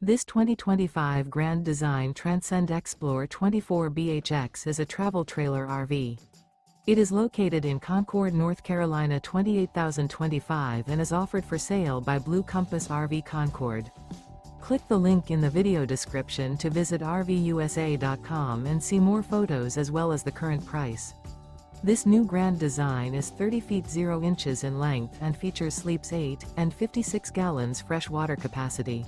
This 2025 Grand Design Transcend Xplor 24BHX is a travel trailer RV. It is located in Concord, North Carolina 28025 and is offered for sale by Blue Compass RV Concord. Click the link in the video description to visit RVUSA.com and see more photos as well as the current price. This new Grand Design is 30 feet 0 inches in length and features sleeps 8 and 56 gallons fresh water capacity.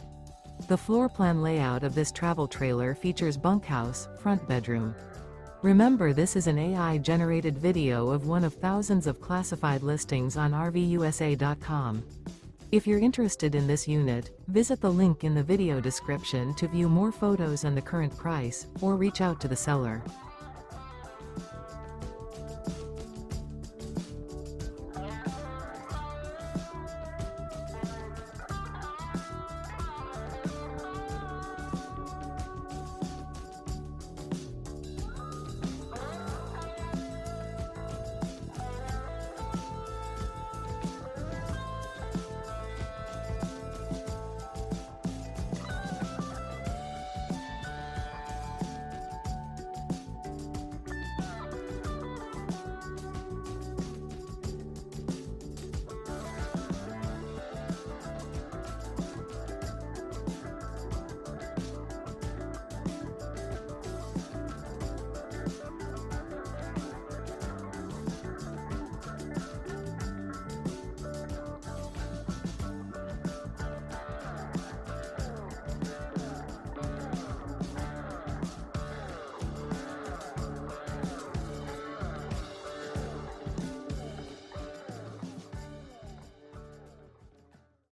The floor plan layout of this travel trailer features bunkhouse, front bedroom. Remember, this is an AI-generated video of one of thousands of classified listings on RVUSA.com. If you're interested in this unit, visit the link in the video description to view more photos and the current price, or reach out to the seller.